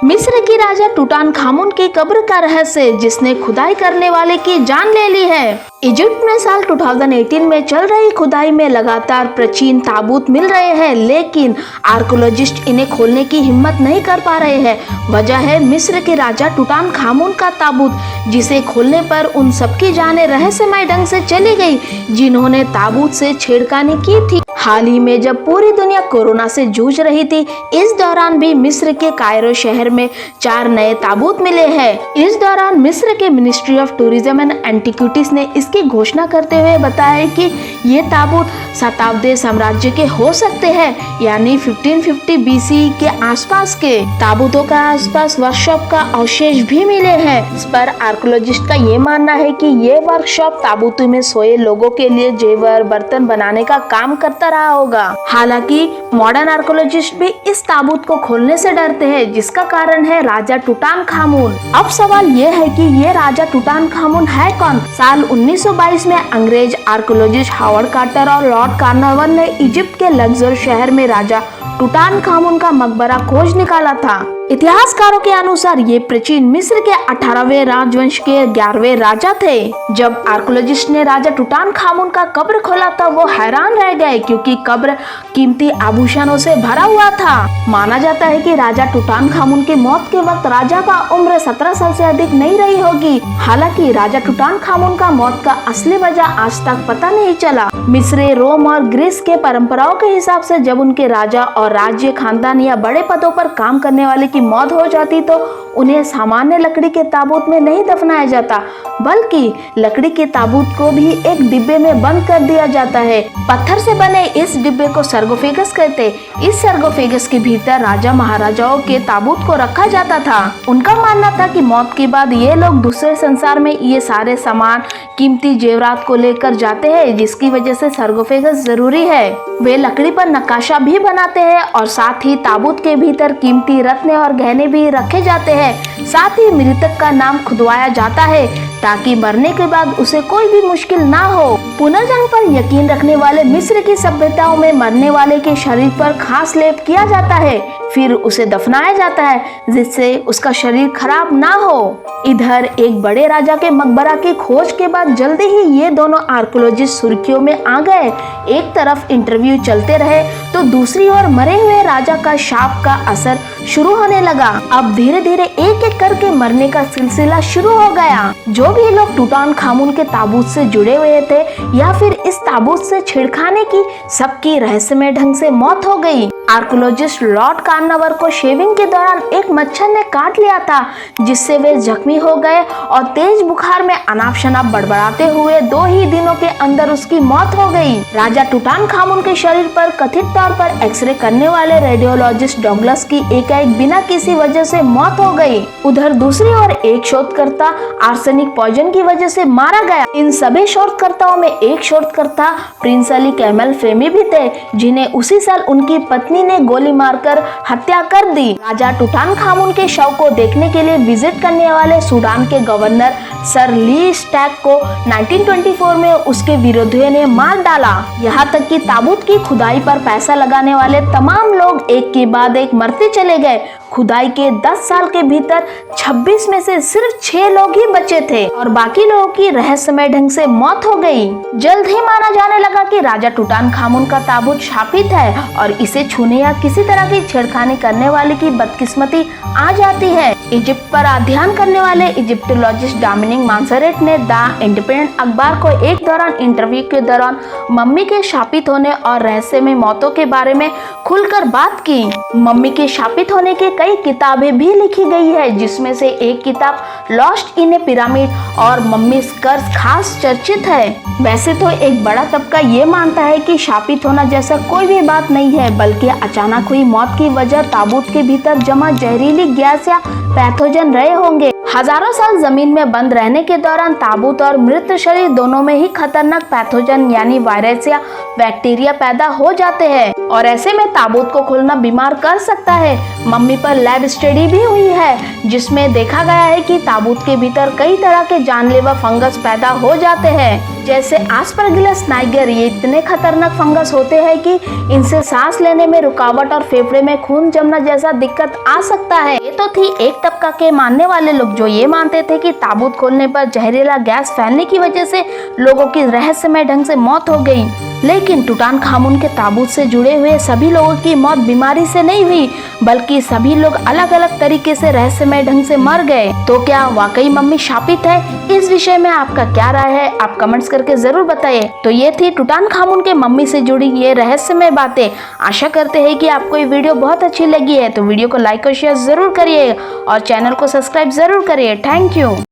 मिस्र की राजा टूटानखामुन की कब्र का रहस्य जिसने खुदाई करने वाले की जान ले ली है। इजिप्ट में साल 2018 में चल रही खुदाई में लगातार प्राचीन ताबूत मिल रहे हैं, लेकिन आर्कोलॉजिस्ट इन्हें खोलने की हिम्मत नहीं कर पा रहे हैं। वजह है मिस्र के राजा टूटानखामुन का ताबूत, जिसे खोलने पर उन सबकी जानें रहस्यमय ढंग से चली गई जिन्होंने ताबूत से छेड़खानी की थी। हाल ही में जब पूरी दुनिया कोरोना से जूझ रही थी, इस दौरान भी मिस्र के कायरो शहर में 4 नए ताबूत मिले हैं। इस दौरान मिस्र के ministry of tourism and antiquities ने इसकी घोषणा करते हुए बताया कि ये ताबूत शताब्दी साम्राज्य के हो सकते हैं, यानी 1550 BC के आसपास के। ताबूतों का आसपास वर्कशॉप का अवशेष भी मिले हैं। इस पर आर्कोलॉजिस्ट का ये मानना है कि ये वर्कशॉप ताबूतों में सोए लोगों के लिए जेवर बर्तन बनाने का काम करता रहा होगा। हालांकि मॉडर्न आर्कोलॉजिस्ट भी इस ताबूत को खोलने से डरते हैं, जिसका कारण है राजा टूटानखामुन। अब सवाल ये है कि ये राजा टूटानखामुन है कौन? साल 1922 में अंग्रेज आर्कोलॉजिस्ट हावर्ड कार्टर और लॉर्ड कार्नवाल ने इजिप्ट के लक्सर शहर में राजा टूटानखामुन का मकबरा खोज निकाला था। इतिहासकारों के अनुसार ये प्राचीन मिस्र के 18वें राजवंश के 11वें राजा थे। जब आर्कोलॉजिस्ट ने राजा टूटानखामुन का कब्र खोला तब वो हैरान रह गए, क्योंकि कब्र कीमती आभूषणों से भरा हुआ था। माना जाता है कि राजा टूटानखामुन की मौत के वक्त राजा का उम्र 17 साल से अधिक नहीं रही होगी। हालांकि राजा टूटानखामुन का मौत का असली वजह आज तक पता नहीं चला। मिस्र, रोम और ग्रीस के परंपराओं के हिसाब से जब उनके राजा और राज्य खानदान या बड़े पदों पर काम करने वाले की मौत हो जाती तो उन्हें सामान्य लकड़ी के ताबूत में नहीं दफनाया जाता, बल्कि लकड़ी के ताबूत को भी एक डिब्बे में बंद कर दिया जाता है। पत्थर से बने इस डिब्बे को सर्गोफेगस कहते। इस सर्गोफेगस के भीतर राजा महाराजाओं के ताबूत को रखा जाता था। उनका मानना था कि मौत के बाद ये लोग दूसरे संसार में ये सारे सामान, कीमती जेवरात को लेकर जाते हैं, जिसकी वजह से सर्गोफेगस जरूरी है। वे लकड़ी पर नक्काशा भी बनाते हैं और साथ ही ताबूत के भीतर कीमती रत्न और गहने भी रखे जाते हैं। साथ ही मृतक का नाम खुदवाया जाता है ताकि मरने के बाद उसे कोई भी मुश्किल ना हो। पुनर्जन्म पर यकीन रखने वाले मिस्र की सभ्यताओं में मरने वाले के शरीर पर खास लेप किया जाता है, फिर उसे दफनाया जाता है जिससे उसका शरीर खराब ना हो। इधर एक बड़े राजा के मकबरा की खोज के बाद जल्दी ही ये दोनों आर्कोलॉजिस्ट सुर्खियों में आ गए। एक तरफ इंटरव्यू चलते रहे तो दूसरी ओर मरे हुए राजा का शाप का असर शुरू होने लगा। अब धीरे धीरे एक एक करके मरने का सिलसिला शुरू हो गया। जो भी लोग टूटानखामुन के ताबूत से जुड़े हुए थे या फिर इस ताबूत से छेड़खानी की, सबकी रहस्यमय ढंग से मौत हो गई। आर्कोलॉजिस्ट लॉर्ड कार्नवाल को शेविंग के दौरान एक मच्छर ने काट लिया था, जिससे वे जख्मी हो गए और तेज बुखार में अनाप शनाप बड़बड़ाते हुए 2 ही दिनों के अंदर उसकी मौत हो गई। राजा टूटानखामुन के शरीर पर कथित तौर पर एक्सरे करने वाले रेडियोलॉजिस्ट डगलस की एकाएक बिना किसी वजह से मौत हो गई। उधर दूसरी ओर एक शोधकर्ता आर्सेनिक पॉइजन की वजह से मारा गया। इन सभी शोधकर्ताओं में एक शोधकर्ता प्रिंस अली कैमल फेमी भी थे, जिन्हें उसी साल उनकी पत्नी ने गोली मारकर हत्या कर दी। राजा टूटानखामुन के शव को देखने के लिए विजिट करने वाले सूडान के गवर्नर सर ली स्टैक को 1924 में उसके विरोधियों ने मार डाला। यहाँ तक कि ताबूत की खुदाई पर पैसा लगाने वाले तमाम लोग एक के बाद एक मरते चले गए। खुदाई के 10 साल के भीतर 26 में से सिर्फ 6 लोग ही बचे थे और बाकी लोगों की रहस्यमय ढंग से मौत हो गई। जल्द ही माना जाने लगा कि राजा टूटानखामुन का ताबूत शापित है और इसे छूने या किसी तरह की छेड़खानी करने वाले की बदकिस्मती आ जाती है। इजिप्ट पर अध्ययन करने वाले इजिप्टोलॉजिस्ट डोमिनिक मांसरेट ने द इंडिपेंडेंट अखबार को एक दौरान इंटरव्यू के दौरान मम्मी के शापित होने और रहस्यमय मौतों के बारे में खुलकर बात की। मम्मी के शापित होने के कई किताबें भी लिखी गई है, जिसमें से एक किताब लॉस्ट इन ए पिरामिड और मम्मीज कर्स खास चर्चित है। वैसे तो एक बड़ा तबका ये मानता है कि शापित होना जैसा कोई भी बात नहीं है, बल्कि अचानक हुई मौत की वजह ताबूत के भीतर जमा जहरीली गैस या पैथोजन रहे होंगे। हजारों साल जमीन में बंद रहने के दौरान ताबूत और मृत शरीर दोनों में ही खतरनाक पैथोजन यानी वायरस या बैक्टीरिया पैदा हो जाते हैं और ऐसे में ताबूत को खोलना बीमार कर सकता है। मम्मी पर लैब स्टडी भी हुई है, जिसमें देखा गया है कि ताबूत के भीतर कई तरह के जानलेवा फंगस पैदा हो जाते हैं। जैसे आस्परगिलस नाइगर। ये इतने खतरनाक फंगस होते हैं कि इनसे सांस लेने में रुकावट और फेफड़े में खून जमना जैसा दिक्कत आ सकता है। ये तो थी एक तबका के मानने वाले लोग जो ये मानते थे कि ताबूत खोलने पर जहरीला गैस फैलने की वजह से लोगों की रहस्यमय ढंग से मौत हो गई। लेकिन टूटानखामुन के ताबूत से जुड़े हुए सभी लोगों की मौत बीमारी से नहीं हुई, बल्कि सभी लोग अलग अलग तरीके से रहस्यमय ढंग से मर गए। तो क्या वाकई मम्मी शापित है? इस विषय में आपका क्या राय है? आप कमेंट्स करके जरूर बताइए। तो ये थी टूटानखामुन के मम्मी से जुड़ी ये रहस्यमय बातें। आशा करते हैं कि आपको ये वीडियो बहुत अच्छी लगी है। तो वीडियो को लाइक और शेयर जरूर करिए और चैनल को सब्सक्राइब जरूर करिए। Thank you.